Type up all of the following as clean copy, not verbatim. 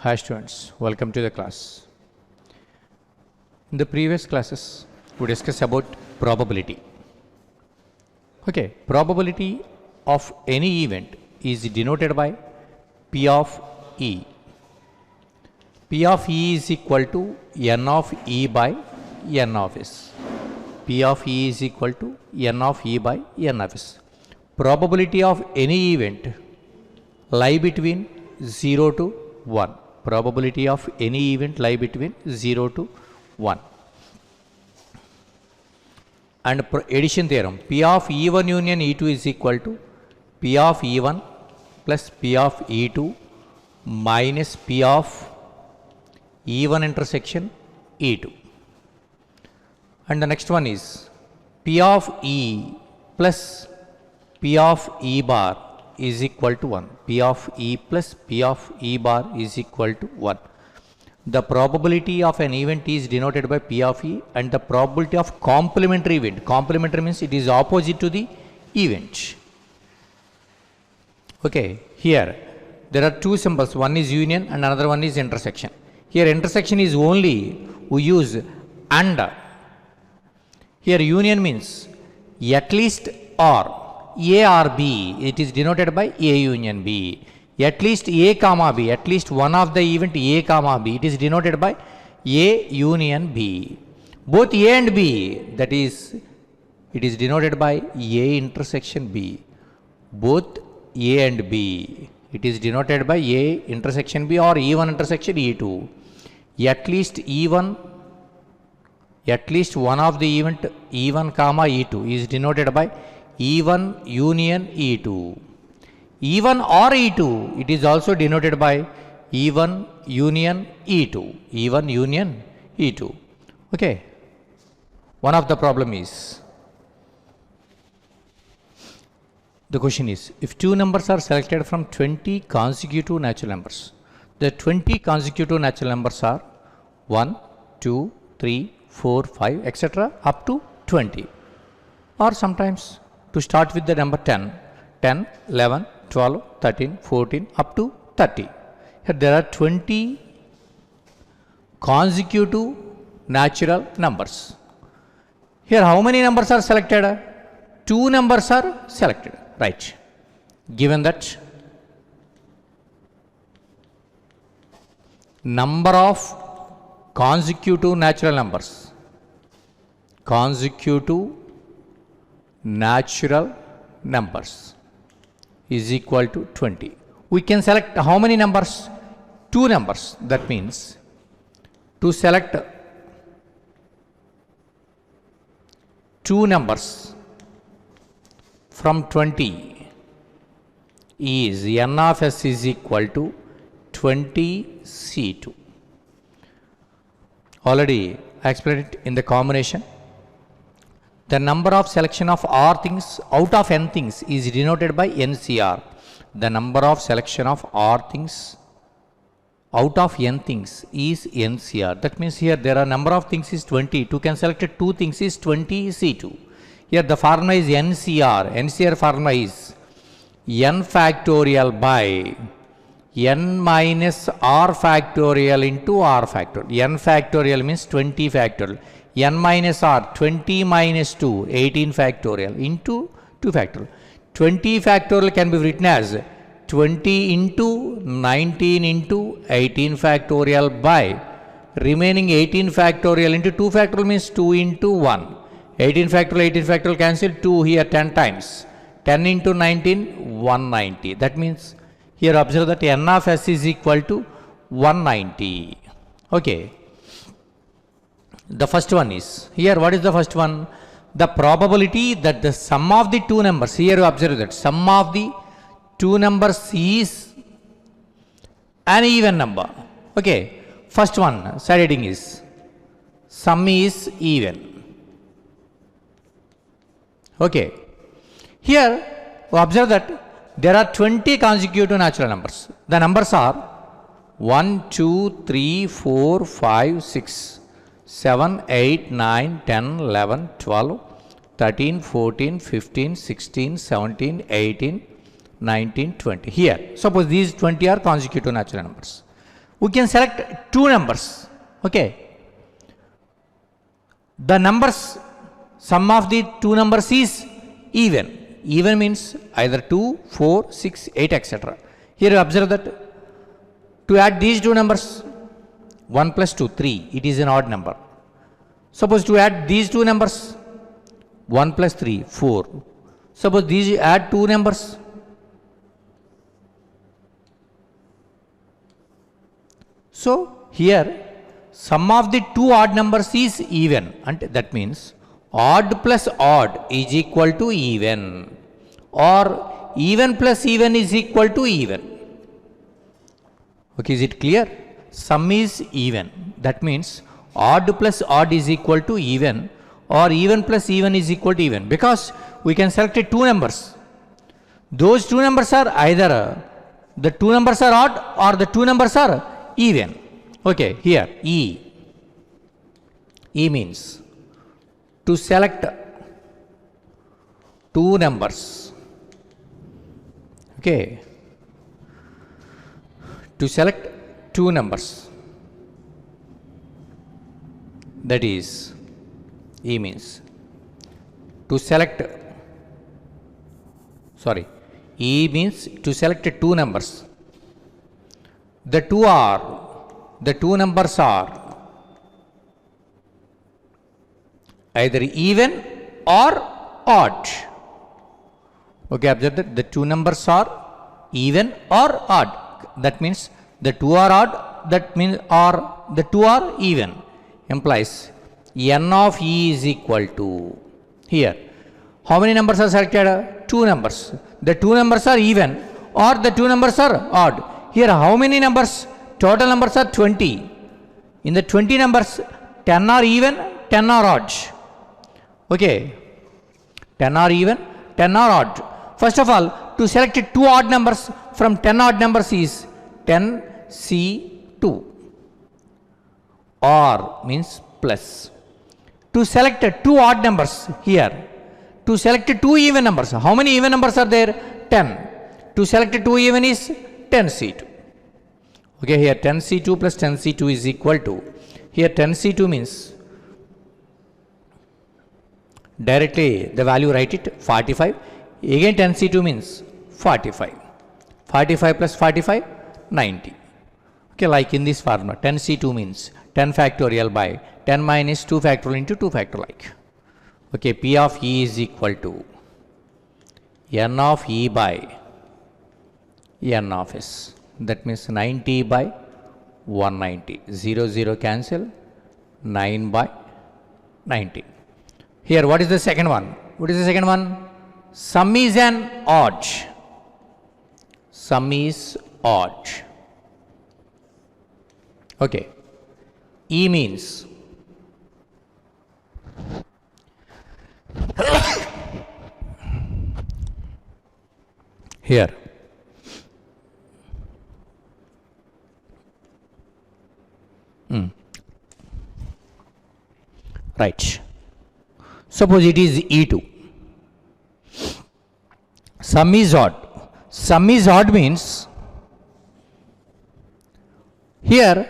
Hi students, welcome to the class. In the previous classes, we discussed about probability. Okay, probability of any event is denoted by P of E. P of E is equal to N of E by N of S. P of E is equal to N of E by N of S. Probability of any event lie between 0 to 1. Probability of any event lie between 0 to 1. And addition theorem, P of E1 union E2 is equal to P of E1 plus P of E2 minus P of E1 intersection E2. And the next one is P of E plus P of E bar is equal to 1. P of E plus P of E bar is equal to 1. The probability of an event is denoted by P of E, and the probability of complementary event. Complementary means it is opposite to the event. Okay, here there are two symbols. One is union and another one is intersection. Here intersection is only we use and. Here union means at least or. A or B, it is denoted by A union B. At least A comma B, at least one of the event A comma B, it is denoted by A union B. Both A and B, that is, it is denoted by A intersection B. Both A and B, it is denoted by A intersection B or E1 intersection E2. At least E1, at least one of the event E1 comma E2 is denoted by E1 union E2. E1 or E2, it is also denoted by E1 union E2. E1 union E2. Okay. One of the problem is, the question is, if two numbers are selected from 20 consecutive natural numbers, the 20 consecutive natural numbers are 1, 2, 3, 4, 5, etc. up to 20. Or sometimes to start with the number 10, 10, 11, 12, 13, 14, up to 30. Here there are 20 consecutive natural numbers. Here how many numbers are selected? Two numbers are selected. Right. Given that number of consecutive natural numbers, consecutive natural numbers is equal to 20. We can select how many numbers? Two numbers. That means to select two numbers from 20 is N of S is equal to 20C2. Already I explained it in the combination. The number of selection of R things out of N things is denoted by NCR. The number of selection of R things out of N things is NCR. That means here there are number of things is 20. You can select two things is 20C2. Here the formula is NCR. NCR formula is N factorial by N minus R factorial into R factorial. N factorial means 20 factorial. N minus R, 20 minus 2, 18 factorial into 2 factorial. 20 factorial can be written as 20 into 19 into 18 factorial by remaining 18 factorial into 2 factorial means 2 into 1. 18 factorial cancel, 2 here 10 times. 10 into 19, 190. That means here observe that N of S is equal to 190. Okay. The first one is, here what is the first one? The probability that the sum of the two numbers, here you observe that sum of the two numbers is an even number. Okay, first one, side heading is, sum is even. Okay, here you observe that there are 20 consecutive natural numbers. The numbers are 1, 2, 3, 4, 5, 6. 7, 8, 9, 10, 11, 12, 13, 14, 15, 16, 17, 18, 19, 20. Here, suppose these 20 are consecutive natural numbers. we can select two numbers. Okay, the numbers, sum of the two numbers is even. Even means either 2, 4, 6, 8, etc. Here you observe that to add these two numbers, 1 plus 2, 3, it is an odd number. Suppose to add these two numbers, 1 plus 3, 4. Suppose these add two numbers. So here sum of the two odd numbers is even, and that means odd plus odd is equal to even, or even plus even is equal to even. Okay, is it clear? Sum is even, that means odd plus odd is equal to even, or even plus even is equal to even, because we can select two numbers. Those two numbers are either the two numbers are odd or the two numbers are even. Okay, here E means to select two numbers. Okay, to select two numbers, that is E means to select, sorry, E means to select two numbers. The two numbers are either even or odd. Okay, observe that the two numbers are even or odd. That means the two are odd, that means or the two are even, implies n of E is equal to, here how many numbers are selected? Two numbers. The two numbers are even or the two numbers are odd. Here how many numbers? Total numbers are 20. In the 20 numbers, 10 are even, 10 are odd. Okay, 10 are even, 10 are odd. First of all, to select two odd numbers from 10 odd numbers is 10C2. Or means plus. To select two odd numbers here, to select two even numbers, how many even numbers are there? 10. To select two even is 10C2. Okay, here 10C2 plus 10C2 is equal to, here 10C2 means directly the value write it 45. Again 10C2 means 45. 45 plus 45, 90. Okay, like in this formula, 10C2 means 10 factorial by 10 minus 2 factorial into 2 factorial like. Okay, P of E is equal to N of E by N of S. That means 90 by 190. 0, 0 cancel. 9 by 90. Here, what is the second one? What is the second one? Sum is an odd. Sum is odd. Okay. E means here right. Suppose it is E2. Sum is odd. Sum is odd means here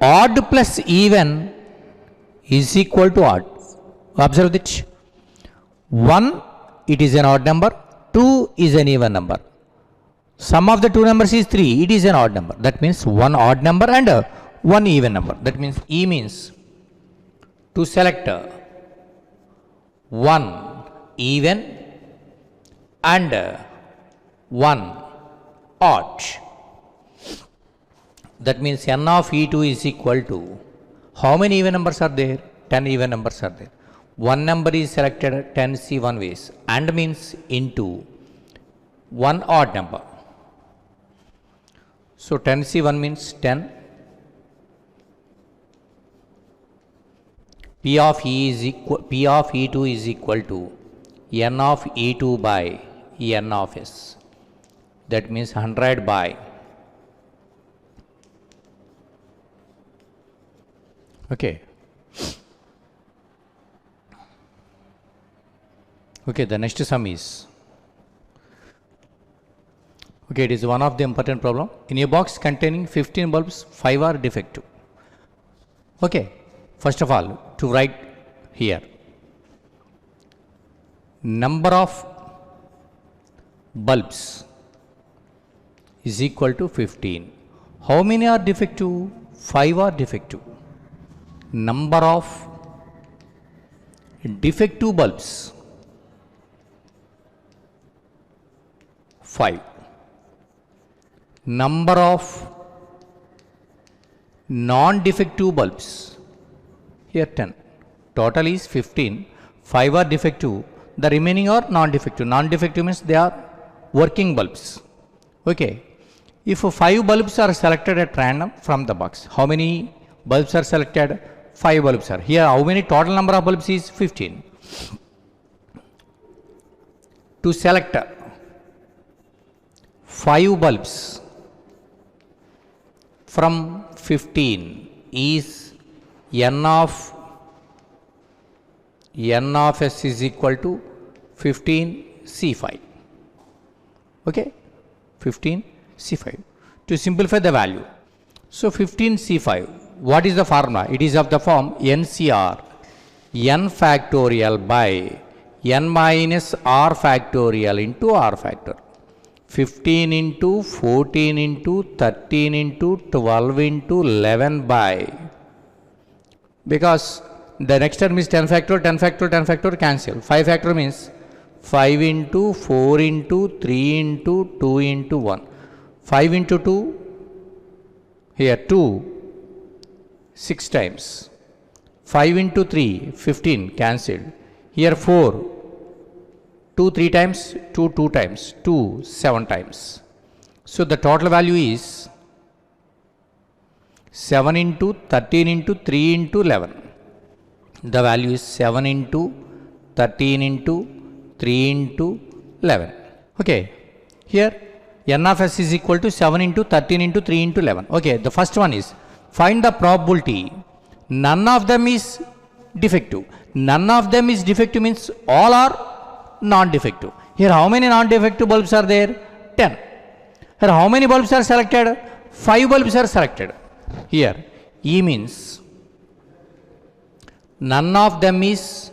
odd plus even is equal to odd. Observe it. 1, it is an odd number. 2 is an even number. Sum of the two numbers is 3. It is an odd number. That means one odd number and one even number. That means E means to select one even and one odd. That means n of E2 is equal to, how many even numbers are there? 10 even numbers are there. One number is selected 10C one ways and means into one odd number. So 10C1 means 10. P of E2 is equal to n of E2 by n of S. That means 100 by. Okay. Okay, the next sum is, Okay, it is one of the important problem. In a box containing 15 bulbs, 5 are defective. Okay, first of all, to write here, number of bulbs is equal to 15. How many are defective? 5 are defective. Number of defective bulbs 5. Number of non-defective bulbs here 10. Total is 15. 5 are defective. The remaining are non-defective. Non-defective means they are working bulbs. Okay. If 5 bulbs are selected at random from the box, how many bulbs are selected? 5 bulbs are. Here how many total number of bulbs is 15. To select 5 bulbs from 15 is n of s is equal to 15 C5. Okay, 15 C5. To simplify the value, so 15 C5, what is the formula? It is of the form NCR, n factorial by n minus r factorial into r factor. 15 into 14 into 13 into 12 into 11 by, because the next term is 10 factorial, 10 factorial, 10 factorial cancel. 5 factorial means 5 into 4 into 3 into 2 into 1. 5 into 2, here 2, 6 times. 5 into 3, 15 cancelled. Here 4, 2 3 times, 2 2 times, 2 7 times. So the total value is 7 into 13 into 3 into 11. The value is 7 into 13 into 3 into 11. Okay, here n of s is equal to 7 into 13 into 3 into 11. Okay, the first one is find the probability. None of them is defective. None of them is defective means all are non-defective. Here how many non-defective bulbs are there? 10. Here how many bulbs are selected? 5 bulbs are selected. Here E means none of them is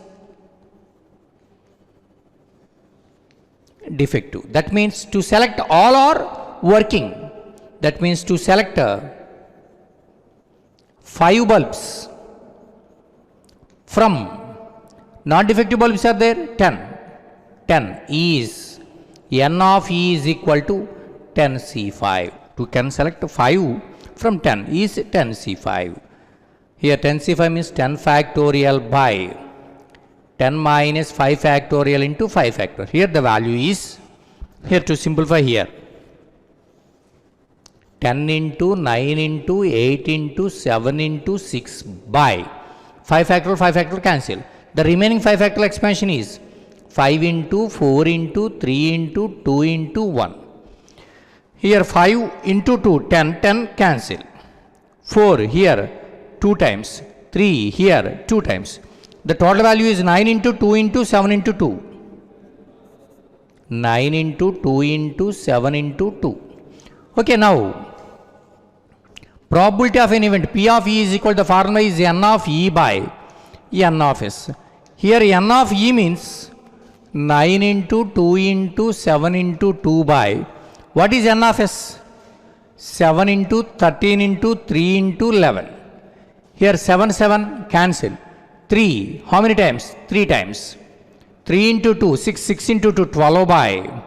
defective. That means to select all are working. That means to select 5 bulbs from non-defective bulbs are there 10. 10 is n of E is equal to 10 C5. To can select 5 from 10 is 10 C5. Here 10 C5 means 10 factorial by 10 minus 5 factorial into 5 factorial. Here the value is, here to simplify here, 10 into 9 into 8 into 7 into 6 by 5 factorial cancel. The remaining 5 factorial expansion is 5 into 4 into 3 into 2 into 1. Here 5 into 2, 10, 10 cancel. 4 here 2 times, 3 here 2 times. The total value is 9 into 2 into 7 into 2. 9 into 2 into 7 into 2. Okay, now probability of an event P of E is equal to, the formula is n of E by n of S. Here n of E means 9 into 2 into 7 into 2 by, what is n of S? 7 into 13 into 3 into 11. Here 7 7 cancel. 3 how many times? 3 times. 3 into 2 6, 6 into 2 12 by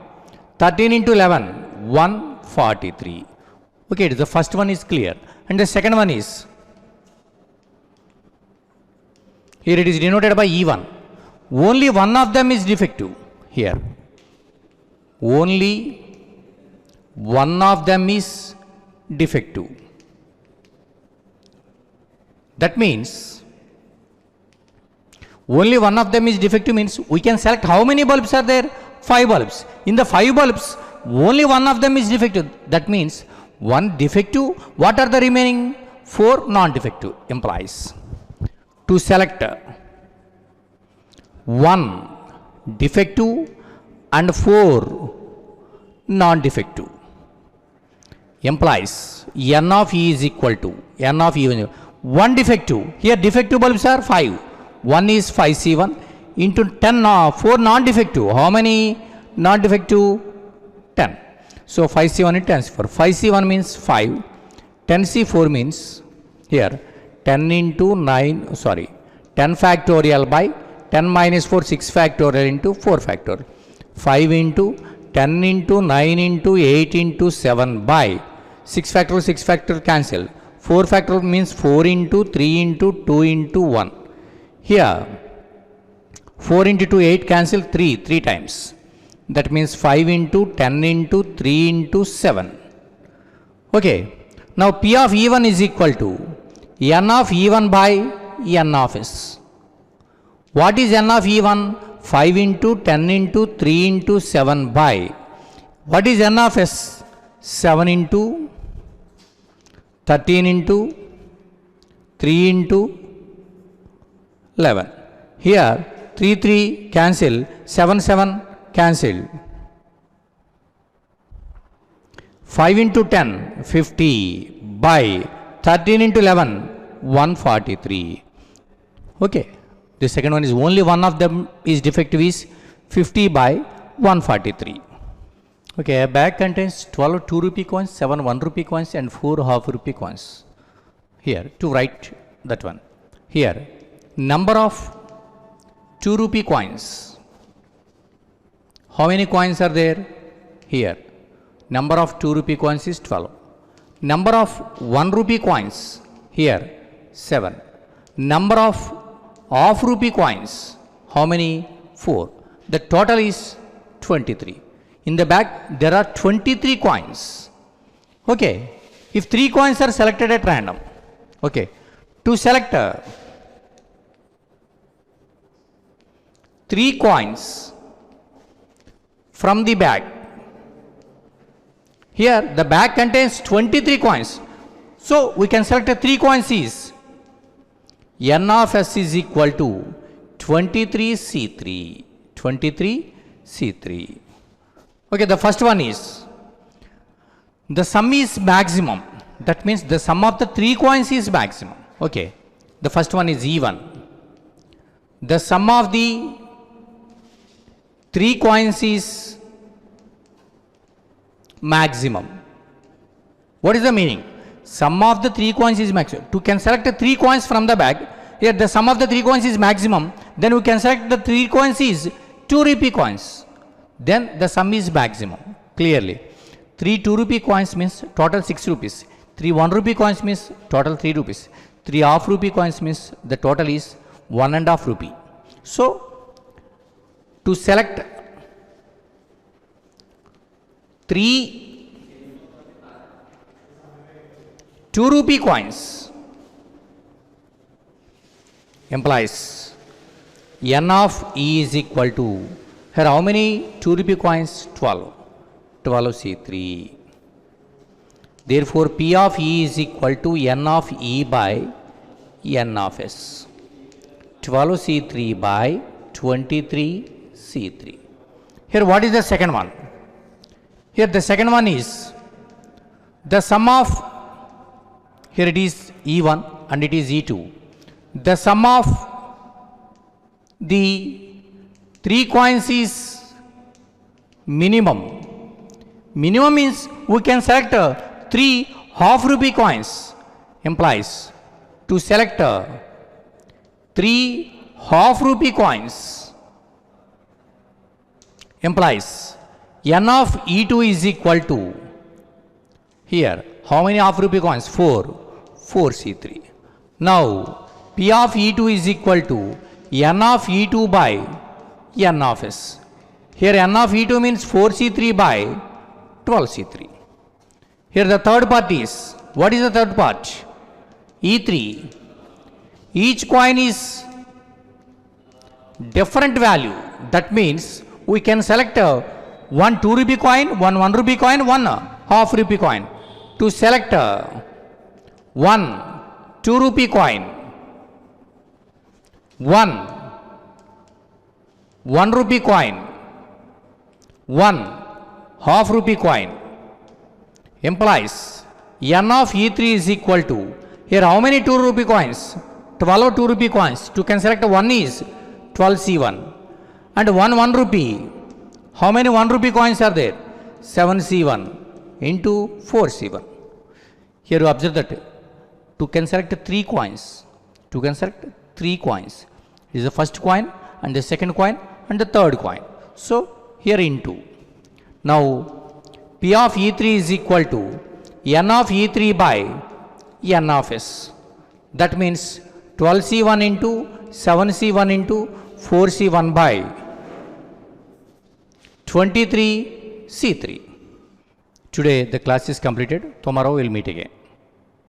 13 into 11 143. Okay, the first one is clear. And the second one is, here it is denoted by E1. Only one of them is defective. Here only one of them is defective. That means only one of them is defective means we can select how many bulbs are there? 5 bulbs. In the 5 bulbs, only one of them is defective. That means one defective. What are the remaining? 4 non-defective implies. To select 1 defective and 4 non-defective. implies n of e is equal to n of e. One defective, here defective bulbs are 5. One is 5C1 into 10, 4 non-defective. How many non-defective? 10. So 5C1 into 10C4. 5C1 means 5. 10C4 means here 10 into 9, 10 factorial by 10 minus 4, 6 factorial into 4 factorial. 5 into 10 into 9 into 8 into 7 by 6 factorial, 6 factorial cancel. 4 factorial means 4 into 3 into 2 into 1. Here 4 into 2, 8 cancel 3 times. That means 5 into 10 into 3 into 7. Okay. Now P of E1 is equal to n of E1 by n of S. What is n of E1? 5 into 10 into 3 into 7 by, what is n of S? 7 into 13 into 3 into 11. Here 3 cancel, 7 cancel. 5 into 10, 50 by 13 into 11, 143. Okay. The second one is only one of them is defective is 50 by 143. Okay. A bag contains 12 2 rupee coins, 7 1 rupee coins and 4 half rupee coins. Here to write that one. Here number of 2 rupee coins. How many coins are there? Here number of 2 rupee coins is 12. Number of 1 rupee coins here 7. Number of half rupee coins, how many? 4. The total is 23. In the bag there are 23 coins. Okay. If 3 coins are selected at random, okay, to select 3 coins from the bag, here the bag contains 23 coins. So we can select 3 coins is n of S is equal to 23C3. 23C3. Okay, the first one is the sum is maximum. That means the sum of the 3 coins is maximum. Okay, the first one is E1. The sum of the 3 coins is maximum. What is the meaning? Sum of the 3 coins is maximum. To can select 3 coins from the bag, here the sum of the 3 coins is maximum, then we can select the 3 coins is 2 rupee coins. Then the sum is maximum. Clearly. 3 2 rupee coins means total 6 rupees. 3 1 rupee coins means total 3 rupees. 3 half rupee coins means the total is 1.5 rupee. So, to select 3 2 rupee coins implies n of E is equal to, here how many 2 rupee coins? 12. 12C3. Therefore, P of E is equal to n of E by n of S. 12C3 by 23C3. Here what is the second one? Here the second one is the sum of, here it is E1 and it is E2. The sum of the 3 coins is minimum. Minimum means we can select 3 half rupee coins. Implies to select 3 half rupee coins implies n of E2 is equal to, here how many half rupee coins? 4C3. Now P of E2 is equal to n of E2 by n of S. Here n of E2 means 4C3 by 12C3. Here the third part is, what is the third part? E3. Each coin is different value. That means we can select one 2 rupee coin, one 1 rupee coin, one half rupee coin. To select one 2 rupee coin, one 1 rupee coin, one half rupee coin implies n of E3 is equal to, here how many 2 rupee coins? 12 2 rupee coins. You can select one is 12C1 and one 1 rupee. How many 1 rupee coins are there? 7C1 into 4C1. Here you observe that you can select 3 coins. You can select 3 coins. This is the first coin and the second coin and the third coin. So here into. Now P of E3 is equal to n of E3 by n of S. That means 12C1 into 7C1 into 4C1 by 23C3. Today the class is completed. Tomorrow we'll meet again.